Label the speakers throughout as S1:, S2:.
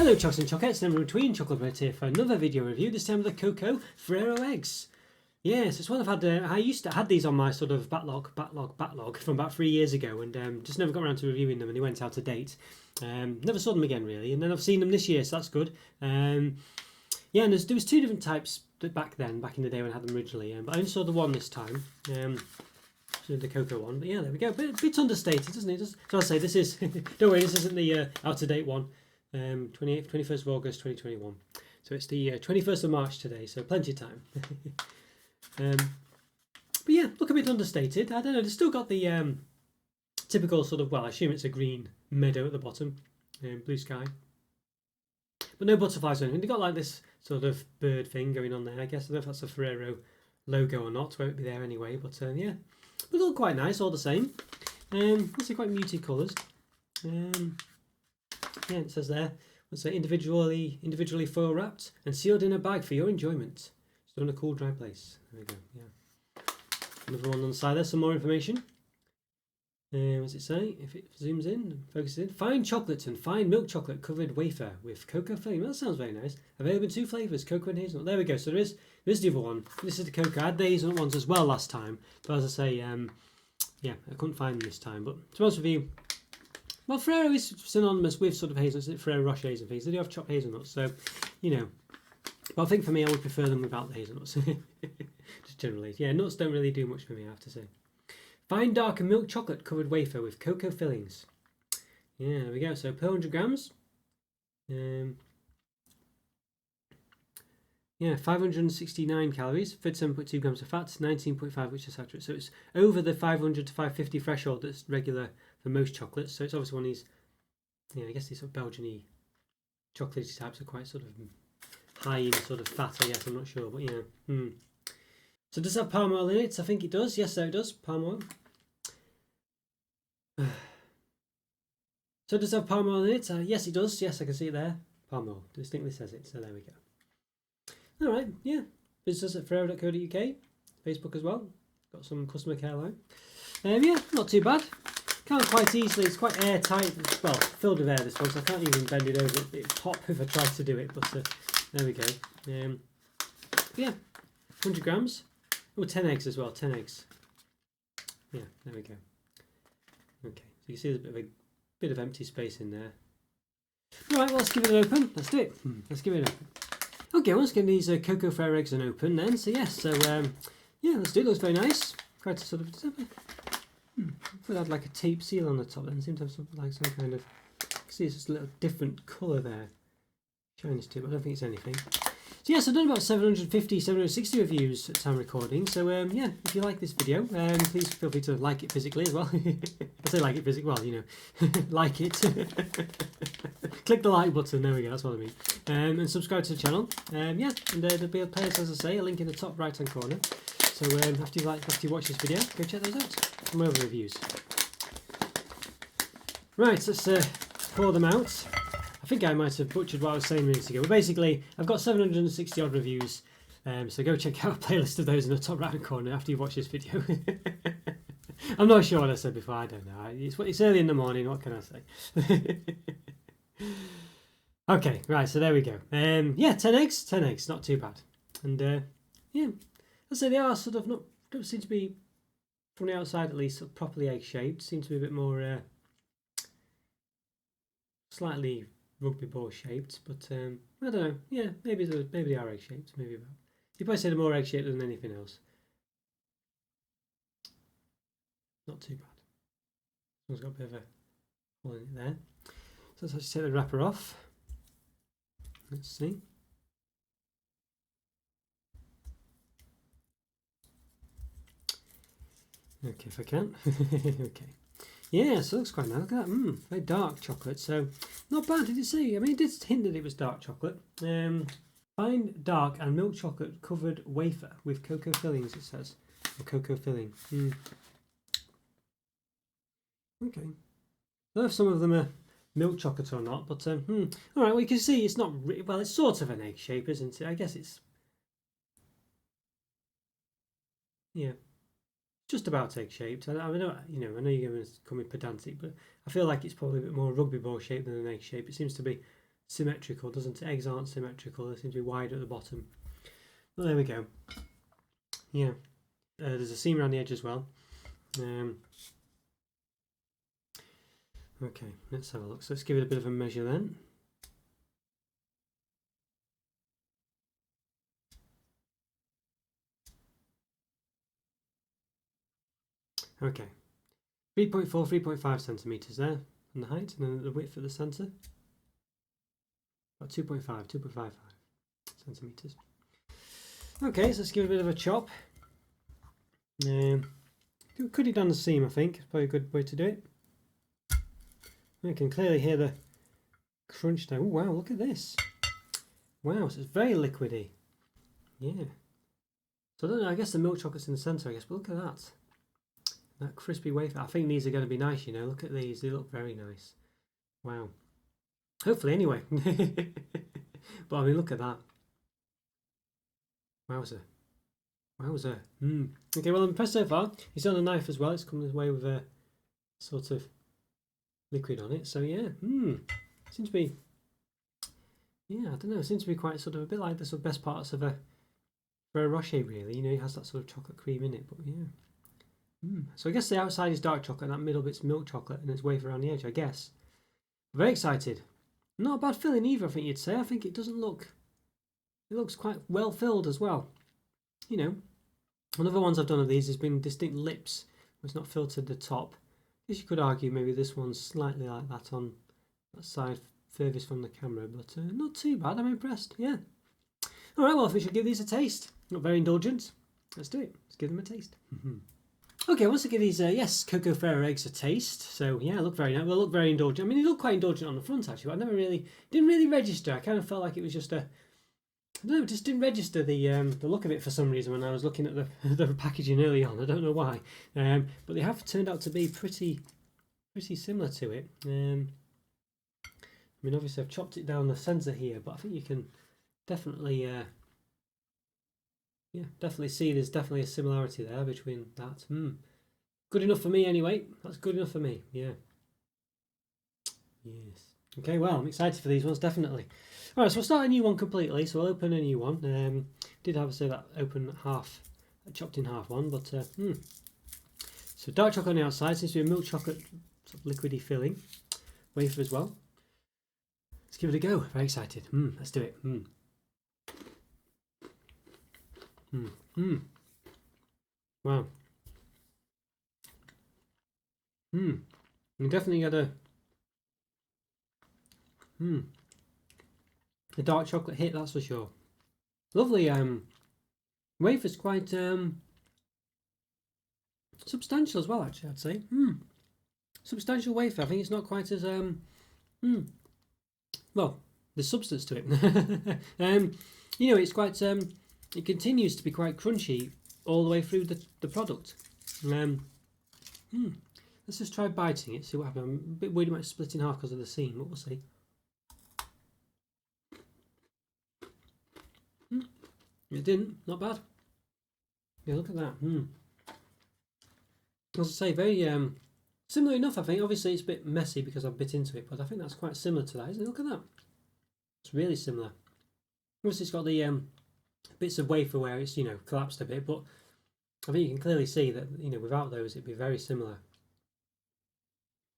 S1: Hello Chocks and Chocolate, number between Chocolate here for another video review, this time of the Cocoa Ferrero eggs. Yes, it's one I've had, I used to have these on my sort of backlog from about 3 years ago, and just never got around to reviewing them, and they went out of date. Never saw them again really, and then I've seen them this year, so that's good. Yeah, and there was two different types back in the day when I had them originally, but I only saw the one this time. So the cocoa one, but yeah, there we go. Bit understated, doesn't it? So I'll say this is, don't worry, this isn't the out-of-date one. 21st of August 2021. So it's the 21st of March today, so plenty of time. But yeah, look a bit understated. I don't know, they've still got the typical sort of, well, I assume it's a green meadow at the bottom, blue sky. But no butterflies or anything. They've got like this sort of bird thing going on there. I guess I don't know if that's a Ferrero logo or not, won't be there anyway, but yeah. But all quite nice, all the same. These are quite muted colours. Yeah, it says there, let's say individually foil wrapped and sealed in a bag for your enjoyment. Still in a cool, dry place. There we go. Yeah. Another one on the side there. Some more information. What does it say? If it zooms in, focuses in. Fine chocolate and fine milk chocolate covered wafer with cocoa filling. Well, that sounds very nice. Available in 2 flavours, cocoa and hazelnut. There we go. So there is the other one. This is the cocoa. I had the hazelnut ones as well last time, but as I say, yeah, I couldn't find them this time. But to be honest with you, well, Ferrero is synonymous with sort of hazelnuts, Ferrero Rochers and things. They do have chopped hazelnuts, so, you know. But I think for me, I would prefer them without the hazelnuts. Just generally. Yeah, nuts don't really do much for me, I have to say. Fine dark and milk chocolate covered wafer with cocoa fillings. Yeah, there we go. So per 100 grams. Yeah, 569 calories, 37.2 grams of fat, 19.5 which is saturated. So it's over the 500 to 550 threshold that's regular for most chocolates. So it's obviously one of these, I guess these sort of Belgian-y chocolatey types are quite sort of high in sort of fat, I guess, I'm not sure, but yeah. So does it have palm oil in it? I think it does. Yes, so it does, palm oil. So does it have palm oil in it? Yes, it does. Yes, I can see it there. Palm oil, distinctly says it, so there we go. Alright, yeah. Visit us at ferrero.co.uk, Facebook as well. Got some customer care line. Yeah, not too bad. Can't quite easily, it's quite airtight. Well, filled with air this one, so I can't even bend it over. It'd pop if I tried to do it, but there we go. Yeah, 100 grams. Oh, 10 eggs as well, 10 eggs. Yeah, there we go. Okay, so you can see there's a bit of empty space in there. Alright, well, let's give it an open. Let's do it. Let's give it an open. Okay, well, let's get these Cocoa Ferrero eggs and open then. So yes, so yeah, let's do it. Looks very nice. Quite a sort of put out like a tape seal on the top. Then seems to have something like some kind of. See, it's just a little different colour there. Shines too, but I don't think it's anything. So yes, I've done about 750, 760 reviews at time recording. So yeah, if you like this video, please feel free to like it physically as well. I say like it physically, well, you know, like it. Click the like button, there we go, that's what I mean. And subscribe to the channel. Yeah, and there'll be a place, as I say, a link in the top right hand corner. So after you watch this video, go check those out. Some other reviews. Right, let's pour them out. I think I might have butchered what I was saying minutes ago, but basically I've got 760 odd reviews, so go check out a playlist of those in the top right hand corner after you watch this video. I'm not sure what I said before, I don't know. It's early in the morning, what can I say? Okay, right, so there we go. Yeah, 10 eggs, not too bad. And yeah, I'd say they are sort of don't seem to be, from the outside at least, sort of properly egg shaped. Seem to be a bit more slightly rugby ball shaped, but I don't know. Yeah, maybe they are egg shaped. Maybe you probably say they're more egg shaped than anything else. Not too bad. This one's got a bit of a hole in it there. So let's actually take the wrapper off. Let's see. Okay, if I can. Okay. Yeah, so it looks quite nice. Look at that. Very dark chocolate. So not bad, did it say? I mean, it did hint that it was dark chocolate. Fine, dark and milk chocolate covered wafer with cocoa fillings, it says. Or cocoa filling. Okay. I don't know if some of them are milk chocolate or not, but all right. Well, you can see it's not well. It's sort of an egg shape, isn't it? I guess it's yeah, just about egg shaped. I know, I know you're going to call me pedantic, but I feel like it's probably a bit more rugby ball shaped than an egg shape. It seems to be symmetrical, doesn't it? Eggs aren't symmetrical. They seem to be wider at the bottom. Well, there we go. Yeah, there's a seam around the edge as well. Okay, let's have a look. So let's give it a bit of a measure then. Okay, 3.4, 3.5 centimeters there on the height, and then the width at the center, about 2.55 centimeters. Okay, so let's give it a bit of a chop. Cut it down the seam, I think. It's probably a good way to do it. You can clearly hear the crunch now. Oh wow, look at this. Wow, so it's very liquidy. Yeah. So I don't know, I guess the milk chocolate's in the centre, I guess, but look at that. That crispy wafer. I think these are going to be nice, you know. Look at these, they look very nice. Wow. Hopefully, anyway. But I mean, look at that. Wowzer. Wowzer. Okay, well, I'm impressed so far. It's on a knife as well. It's coming away with a sort of liquid on it. So, yeah. Seems to be, yeah, I don't know. It seems to be quite sort of a bit like the sort of best parts of a Ferrero Rocher, really. You know, it has that sort of chocolate cream in it, but yeah. So I guess the outside is dark chocolate and that middle bit's milk chocolate and it's wafer around the edge, I guess. Very excited. Not a bad filling either, I think you'd say. I think it doesn't look... It looks quite well filled as well. You know, one of the ones I've done of these has been distinct lips. It's not filled to the top. I guess you could argue maybe this one's slightly like that on that side furthest from the camera, but not too bad. I'm impressed, yeah. Alright, well, I think we should give these a taste. Not very indulgent. Let's do it. Let's give them a taste. Okay, once I give these, yes, Cocoa Ferrero eggs a taste. So yeah, look very nice. Well, look very indulgent. I mean, they look quite indulgent on the front actually. But I didn't really register. I kind of felt like it was just a, I don't know, just didn't register the look of it for some reason when I was looking at the packaging early on. I don't know why, but they have turned out to be pretty similar to it. I mean, obviously I've chopped it down the centre here, but I think you can definitely. Yeah, definitely see there's definitely a similarity there between that. Good enough for me anyway. That's good enough for me, yeah. Yes. Okay, well, I'm excited for these ones, definitely. Alright, so we'll start a new one completely, so I'll open a new one. Did have to say that open half, chopped in half one, but so dark chocolate on the outside, seems to be a milk chocolate sort of liquidy filling. Wafer as well. Let's give it a go, very excited. Let's do it. Wow. You definitely got a dark chocolate hit, that's for sure. Lovely wafer's quite substantial as well, actually, I'd say. Substantial wafer. I think it's not quite as well, there's substance to it. You know, it's quite it continues to be quite crunchy all the way through the product. Let's just try biting it, see what happens. I'm a bit worried about it split in half because of the seam, but we'll see. It didn't, not bad. Yeah, look at that. As I say, very similar enough, I think. Obviously it's a bit messy because I've bit into it, but I think that's quite similar to that, isn't it? Look at that. It's really similar. Obviously it's got the bits of wafer where it's, you know, collapsed a bit, but I think you can clearly see that, you know, without those it'd be very similar.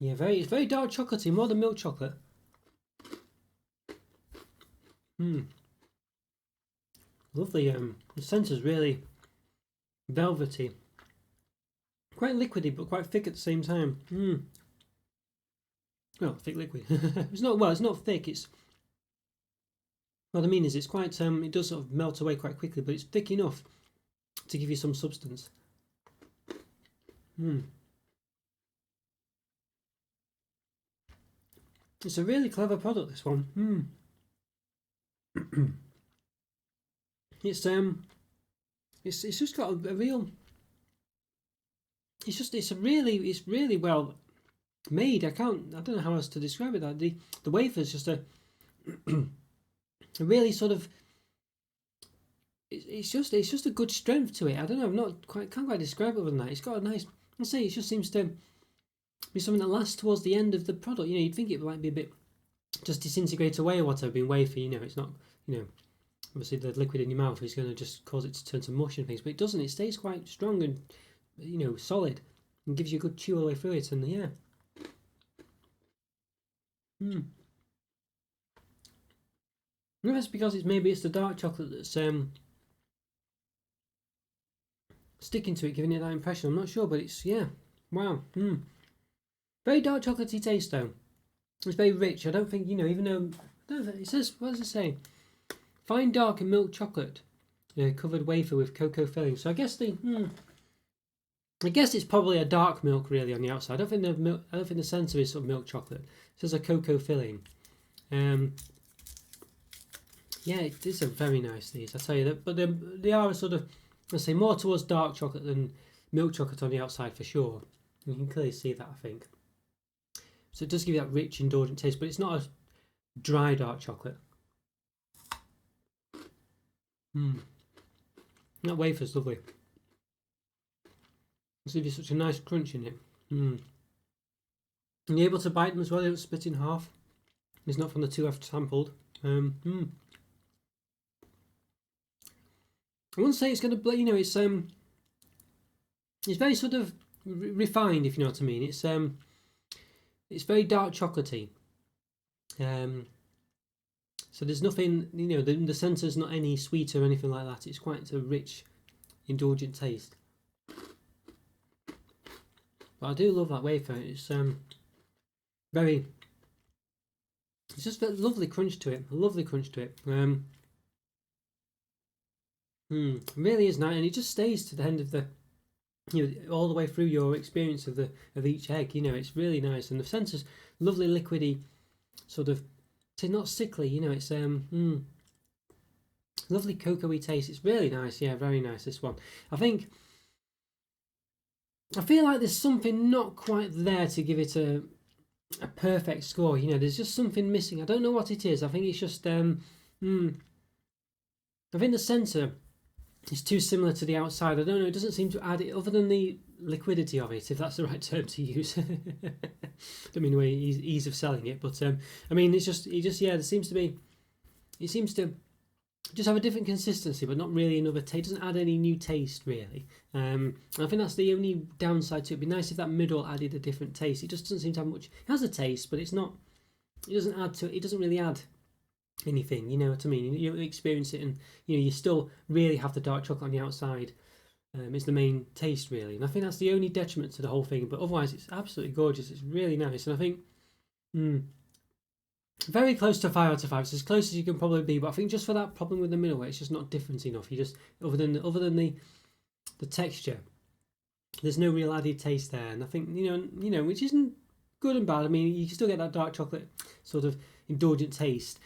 S1: Yeah, it's very dark chocolatey, more than milk chocolate. Lovely. The centre's really velvety, quite liquidy, but quite thick at the same time. Well, thick liquid. It's not thick. It's what I mean is it's quite it does sort of melt away quite quickly, but it's thick enough to give you some substance. It's a really clever product, this one. It's just got a real. It's really well made. I don't know how else to describe it. That the wafer's just a really sort of. It's just a good strength to it. I don't know. Can't quite describe it other than that. It's got a nice. I say it just seems to be something that lasts towards the end of the product. You know, you'd think it might be a bit just disintegrate away or whatever, being wafer, you know, it's not, you know, obviously the liquid in your mouth is going to just cause it to turn to mush and things, but it doesn't. It stays quite strong and, you know, solid, and gives you a good chew all the way through it. And yeah, maybe that's because it's the dark chocolate that's sticking to it, giving it that impression. I'm not sure, but it's, yeah, wow. Very dark chocolatey taste though. It's very rich. I don't think, you know, even though it says, what does it say? Fine dark and milk chocolate, covered wafer with cocoa filling. So I guess I guess it's probably a dark milk really on the outside. I don't think the centre is sort of milk chocolate. It says a cocoa filling. Yeah, it is a very nice these. I tell you that, but they are a sort of, let's say, more towards dark chocolate than milk chocolate on the outside for sure. You can clearly see that, I think. So it does give you that rich, indulgent taste, but it's not a dry dark chocolate. That wafer's lovely. It's gives you such a nice crunch in it. And you're able to bite them as well. They don't split in half. It's not from the two I've sampled. I wouldn't say it's going to, you know, it's very sort of refined, if you know what I mean. It's very dark chocolatey. So there's nothing, you know, the centre's not any sweeter or anything like that. It's quite a rich, indulgent taste. But I do love that wafer. It's it's just a lovely crunch to it. A lovely crunch to it. Really is nice, and it just stays to the end of the, you know, all the way through your experience of each egg. You know, it's really nice, and the centre's lovely, liquidy, sort of. It's not sickly, you know. It's lovely cocoa-y taste. It's really nice. Yeah, very nice. This one, I feel like there's something not quite there to give it a perfect score. You know, there's just something missing. I don't know what it is. I think it's just I think the centre is too similar to the outside. I don't know. It doesn't seem to add it, other than the liquidity of it, if that's the right term to use. Don't mean the way ease of selling it, but I mean, it just yeah. It seems to just have a different consistency, but not really another taste. It doesn't add any new taste really. I think that's the only downside to it. It'd be nice if that middle added a different taste. It just doesn't seem to have much. It has a taste, but it's not. It doesn't add to it. It doesn't really add anything. You know what I mean? You experience it, and you know you still really have the dark chocolate on the outside. It's the main taste really, and I think that's the only detriment to the whole thing. But otherwise, it's absolutely gorgeous. It's really nice, and I think very close to 5 out of 5. It's as close as you can probably be. But I think just for that problem with the middle, it's just not different enough. You just other than the texture, there's no real added taste there, and I think you know which isn't good and bad. I mean, you can still get that dark chocolate sort of indulgent taste.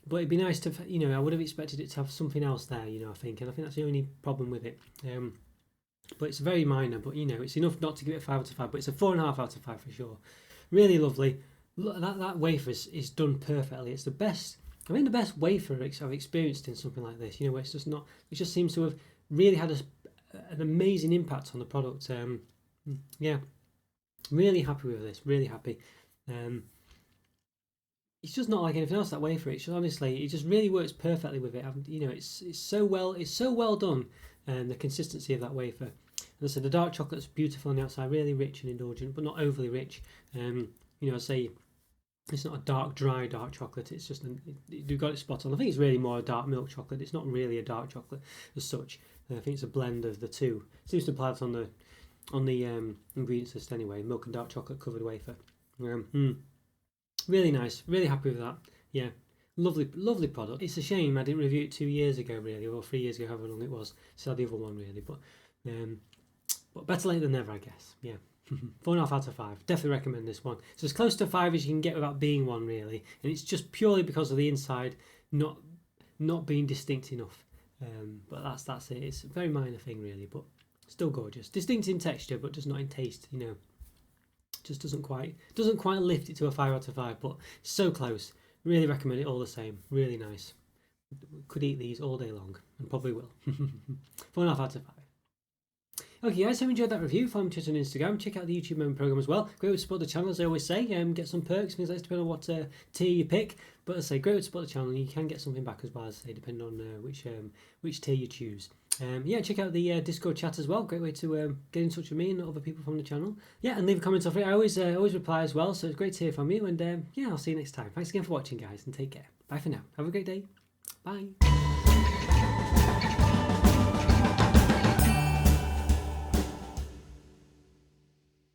S1: But it'd be nice to, you know, I would have expected it to have something else there, you know, I think that's the only problem with it. But it's very minor, but you know, it's enough not to give it a 5 out of 5, but it's a 4.5 out of 5 for sure. Really lovely. That wafer is done perfectly. It's the best, I mean, the best wafer I've experienced in something like this, you know, where it's just not, it just seems to have really had an amazing impact on the product. Yeah, really happy with this, really happy. It's just not like anything else, that wafer. It's just, honestly, it just really works perfectly with it. You know, it's so well done, the consistency of that wafer. And I said the dark chocolate's beautiful on the outside, really rich and indulgent, but not overly rich. You know, I say it's not a dry dark chocolate. It's just you got it spot on. I think it's really more a dark milk chocolate. It's not really a dark chocolate as such. I think it's a blend of the two. It seems to apply it on the ingredients list anyway. Milk and dark chocolate covered wafer. Really nice, really happy with that. Yeah, lovely product. It's a shame I didn't review it 2 years ago really, or 3 years ago, however long it was. So the other one really, but better late than never, I guess. Yeah. 4.5 out of 5. Definitely recommend this one. It's as close to 5 as you can get without being one really, and it's just purely because of the inside not being distinct enough. But that's it. It's a very minor thing really, but still gorgeous. Distinct in texture, but just not in taste. You know. Just doesn't quite lift it to a 5 out of 5, but so close. Really recommend it all the same. Really nice. Could eat these all day long, and probably will. 4.5 out of 5. Okay, guys, so enjoyed that review. Follow me on Twitter and Instagram. Check out the YouTube member program as well. Great way to support the channel, as I always say. Get some perks, things like that, depending on what tier you pick. But as I say, great way to support the channel, and you can get something back as well, as I say, depending on which tier you choose. Yeah, check out the Discord chat as well. Great way to get in touch with me and other people from the channel. Yeah, and leave a comment off it. I always reply as well, so it's great to hear from you. And yeah, I'll see you next time. Thanks again for watching, guys, and take care. Bye for now. Have a great day. Bye.